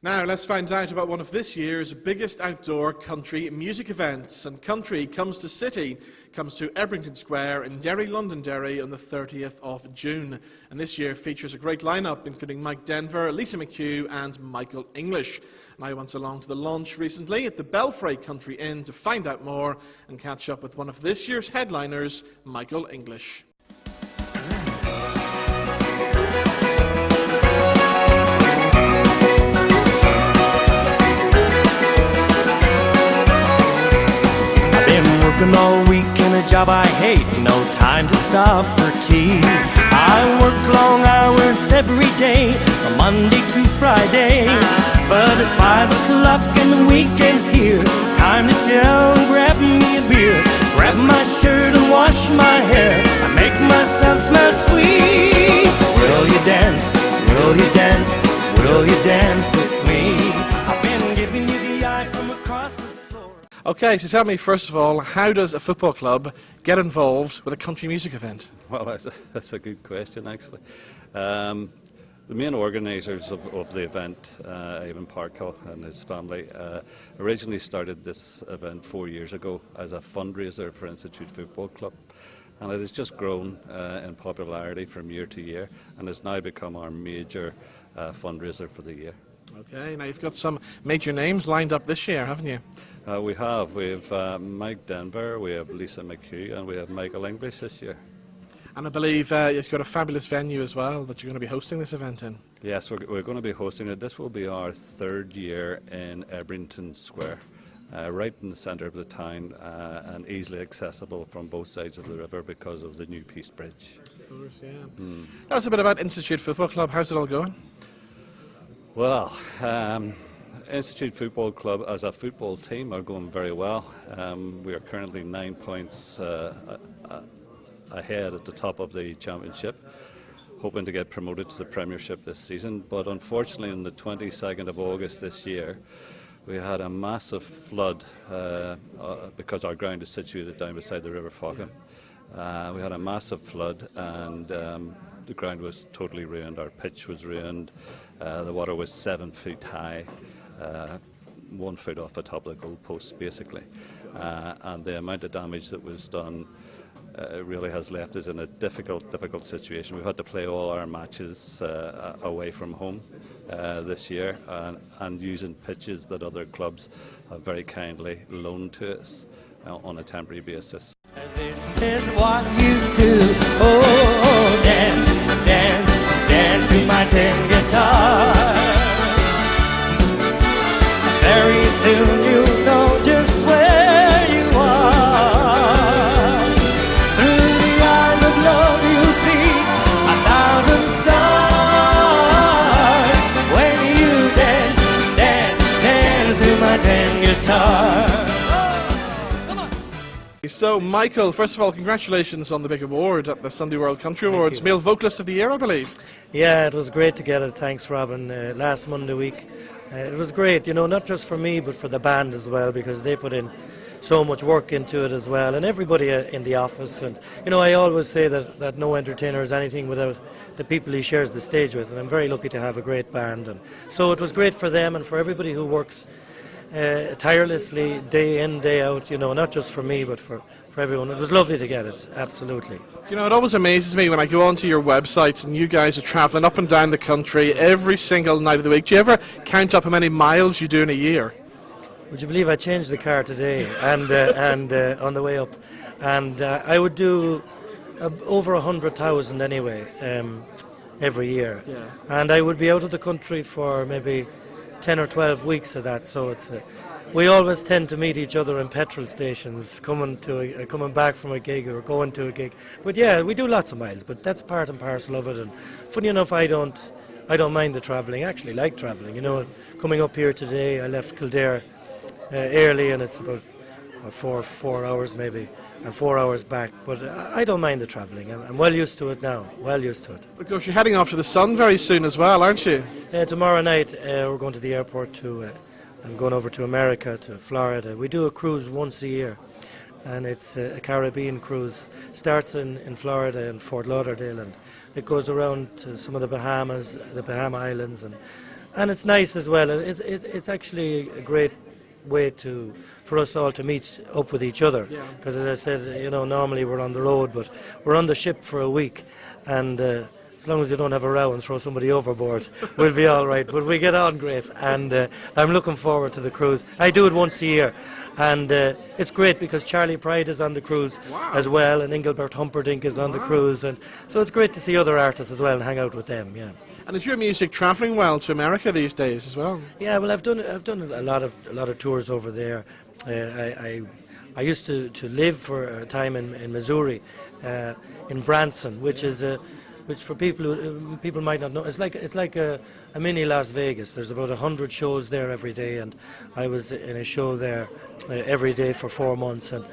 Now let's find out about one of this year's biggest outdoor country music events. And country comes to city, comes to Ebrington Square in Derry, Londonderry on the 30th of June. And this year features a great lineup including Mike Denver, Lisa McHugh and Michael English. And I went along to the launch recently at the Belfry Country Inn to find out more and catch up with one of this year's headliners, Michael English. Working all week in a job I hate, no time to stop for tea. I work long hours every day, from Monday to Friday. But it's 5 o'clock and the weekend's here. Time to chill, grab me a beer, grab my shirt and wash my hair. I make myself smell sweet. Will you dance? Will you dance? Will you dance with me? I've been giving you the eye from across the floor. Okay, so tell me first of all, how does a football club get involved with a country music event? Well, that's a good question, actually. The main organisers of the event, Ivan Parkhill and his family, originally started this event 4 years ago as a fundraiser for Institute Football Club. And it has just grown in popularity from year to year and has now become our major fundraiser for the year. Okay, now you've got some major names lined up this year, haven't you? We have Mike Denver, we have Lisa McHugh and we have Michael English this year. And I believe you've got a fabulous venue as well that you're going to be hosting this event in. Yes, we're going to be hosting it. This will be our 3rd year in Ebrington Square, right in the centre of the town and easily accessible from both sides of the river because of the new Peace Bridge. Of course, yeah. Tell us a bit about Institute Football Club. How's it all going? Well, Institute Football Club as a football team are going very well. We are currently 9 points ahead at the top of the championship, hoping to get promoted to the Premiership this season. But unfortunately on the 22nd of August this year we had a massive flood because our ground is situated down beside the River Falcon. We had a massive flood and the ground was totally ruined. Our pitch was ruined. The water was 7 feet high, 1 foot off the top of the goal post basically. And the amount of damage that was done really has left us in a difficult situation. We've had to play all our matches away from home this year and using pitches that other clubs have very kindly loaned to us on a temporary basis. This is what you do. Oh, dance, dance, dance to my tin guitar. Very soon you'll know just where you are. Through the eyes of love you'll see 1,000 stars. When you dance, dance, dance to my tin guitar. So, Michael, first of all, congratulations on the big award at the Sunday World Country Awards. Male Vocalist of the Year, I believe. Yeah, it was great to get it. Thanks, Robin. Last Monday week. It was great, you know, not just for me, but for the band as well, because they put in so much work into it as well, and everybody in the office. And, you know, I always say that no entertainer is anything without the people he shares the stage with, and I'm very lucky to have a great band. And so it was great for them and for everybody who works tirelessly day in, day out, you know, not just for me but for everyone. It was lovely to get it, absolutely. You know, it always amazes me when I go onto your websites and you guys are travelling up and down the country every single night of the week. Do you ever count up how many miles you do in a year? Would you believe I changed the car today and on the way up, and I would do over 100,000 anyway every year. Yeah. And I would be out of the country for maybe 10 or 12 weeks of that, so it's we always tend to meet each other in petrol stations coming back from a gig or going to a gig. But yeah, we do lots of miles, but that's part and parcel of it. And funny enough, I don't mind the travelling. I actually like travelling, you know. Coming up here today, I left Kildare early, and it's about 4 hours maybe, and 4 hours back. But I don't mind the travelling. I'm well used to it now, well used to it. Of course, you're heading off to the sun very soon as well, aren't you? Tomorrow night we're going to the airport I'm going over to America, to Florida. We do a cruise once a year, and it's a Caribbean cruise. Starts in Florida, in Fort Lauderdale, and it goes around to some of the Bahamas, the Bahama Islands, and and it's nice as well. It's actually a great way for us all to meet up with each other. Because as I said, normally we're on the road, but we're on the ship for a week, and as long as you don't have a row and throw somebody overboard, we'll be all right. But we get on great, and I'm looking forward to the cruise. I do it once a year, and it's great because Charlie Pride is on the cruise as well, and Engelbert Humperdinck is on the cruise, and so it's great to see other artists as well and hang out with them. Yeah. And is your music travelling well to America these days as well? Yeah, well, I've done a lot of tours over there. I used to live for a time in Missouri, in Branson, which for people might not know, it's like a mini Las Vegas. There's about 100 shows there every day, and I was in a show there every day for 4 months, and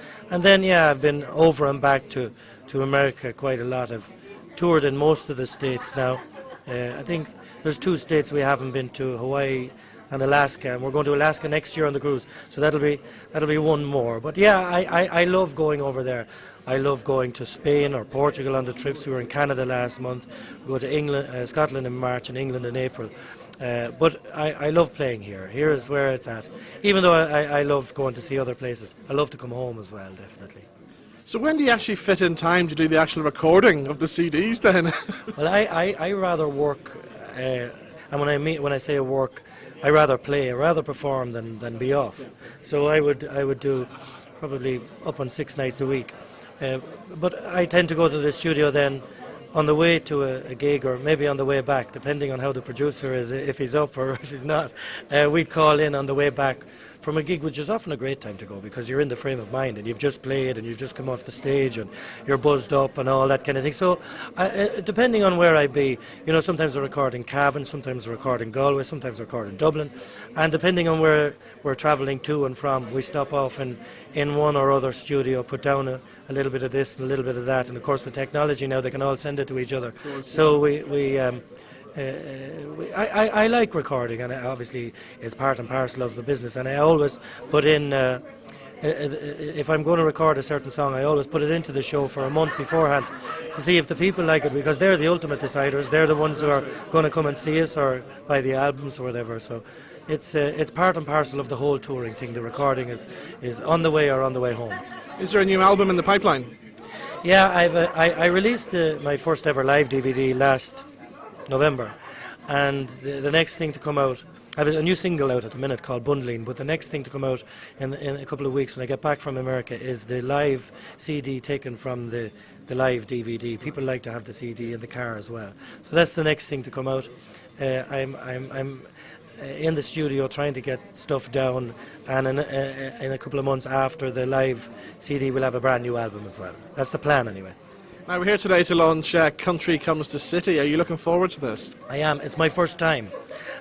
then I've been over and back to America quite a lot. I've toured in most of the states now. I think there's 2 states we haven't been to, Hawaii and Alaska, and we're going to Alaska next year on the cruise, so that'll be one more. But I love going over there. I love going to Spain or Portugal on the trips. We were in Canada last month. We go to England, Scotland in March, and England in April. But I love playing here. Here is where it's at. Even though I love going to see other places, I love to come home as well, definitely. So when do you actually fit in time to do the actual recording of the CDs then? Well, I rather work, and when I say work, I rather play, I rather perform than be off. So I would do probably up on 6 nights a week. But I tend to go to the studio then on the way to a gig, or maybe on the way back, depending on how the producer is, if he's up or if he's not. We'd call in on the way back from a gig, which is often a great time to go because you're in the frame of mind and you've just played and you've just come off the stage and you're buzzed up and all that kind of thing. So depending on where I be, sometimes I record in Cavan, sometimes I record in Galway, sometimes I record in Dublin, and depending on where we're travelling to and from, we stop off in one or other studio, put down a little bit of this and a little bit of that, and of course with technology now they can all send it to each other. So I like recording, and obviously it's part and parcel of the business, and I always put in, if I'm going to record a certain song, I always put it into the show for a month beforehand to see if the people like it, because they're the ultimate deciders. They're the ones who are going to come and see us or buy the albums or whatever. So it's part and parcel of the whole touring thing. The recording is on the way or on the way home. Is there a new album in the pipeline? Yeah, I released my first ever live DVD last November, and the next thing to come out, I have a new single out at the minute called Bundling, but the next thing to come out in a couple of weeks when I get back from America is the live CD taken from the live DVD. People like to have the CD in the car as well, so that's the next thing to come out. I'm in the studio trying to get stuff down, and in a couple of months after the live CD we'll have a brand new album as well. That's the plan anyway. Now we're here today to launch Country Comes to City. Are you looking forward to this? I am. It's my first time.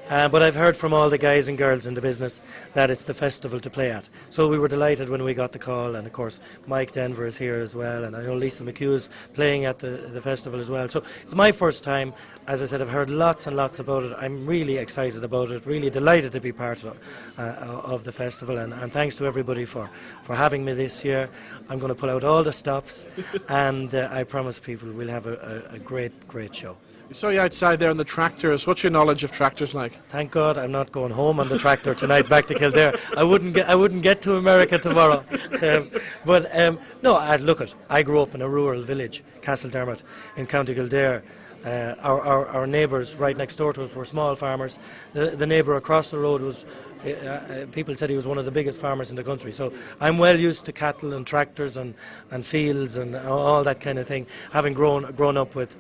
But I've heard from all the guys and girls in the business that it's the festival to play at. So we were delighted when we got the call, and of course Mike Denver is here as well, and I know Lisa McHugh's playing at the festival as well. So it's my first time. As I said, I've heard lots and lots about it. I'm really excited about it, really delighted to be part of the festival, and thanks to everybody for having me this year. I'm going to pull out all the stops, and I promise people we'll have a great show. We saw you outside there on the tractors. What's your knowledge of tractors like? Thank God I'm not going home on the tractor tonight back to Kildare. I wouldn't get to America tomorrow. I grew up in a rural village, Castledermot, in County Kildare. Our neighbours right next door to us were small farmers. The neighbour across the road was, people said he was one of the biggest farmers in the country. So I'm well used to cattle and tractors and fields and all that kind of thing, having grown up with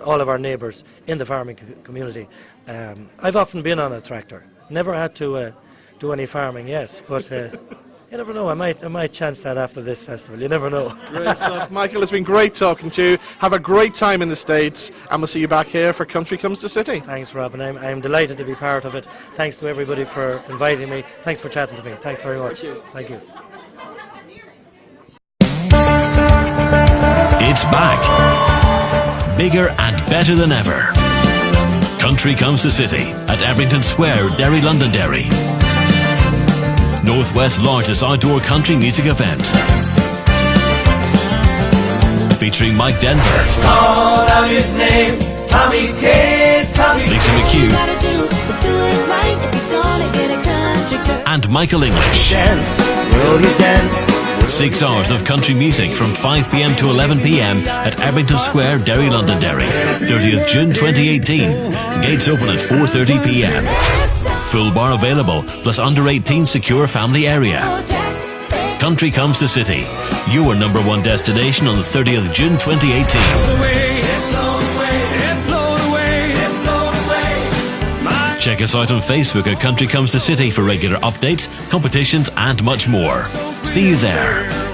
all of our neighbours in the farming community. I've often been on a tractor. Never had to do any farming yet, but you never know. I might chance that after this festival. You never know. Great stuff. Michael, it's been great talking to you. Have a great time in the States, and we'll see you back here for Country Comes to City. Thanks, Rob, and I'm delighted to be part of it. Thanks to everybody for inviting me. Thanks for chatting to me. Thanks very much. Thank you. It's back. Bigger and better than ever. Country Comes to City at Abington Square, Derry, Londonderry. Northwest's largest outdoor country music event. Featuring Mike Denver, Call out his name, Tommy K, Tommy Lisa McHugh, do it right if you're gonna get a country girl. And Michael English. Dance, will you dance? 6 hours of country music from 5 p.m. to 11 p.m. at Abington Square, Derry, Londonderry. 30th June 2018. Gates open at 4:30 p.m. Full bar available, plus under 18 secure family area. Country Comes to City, your number one destination on the 30th June 2018. Check us out on Facebook at Country Comes to City for regular updates, competitions and much more. See you there.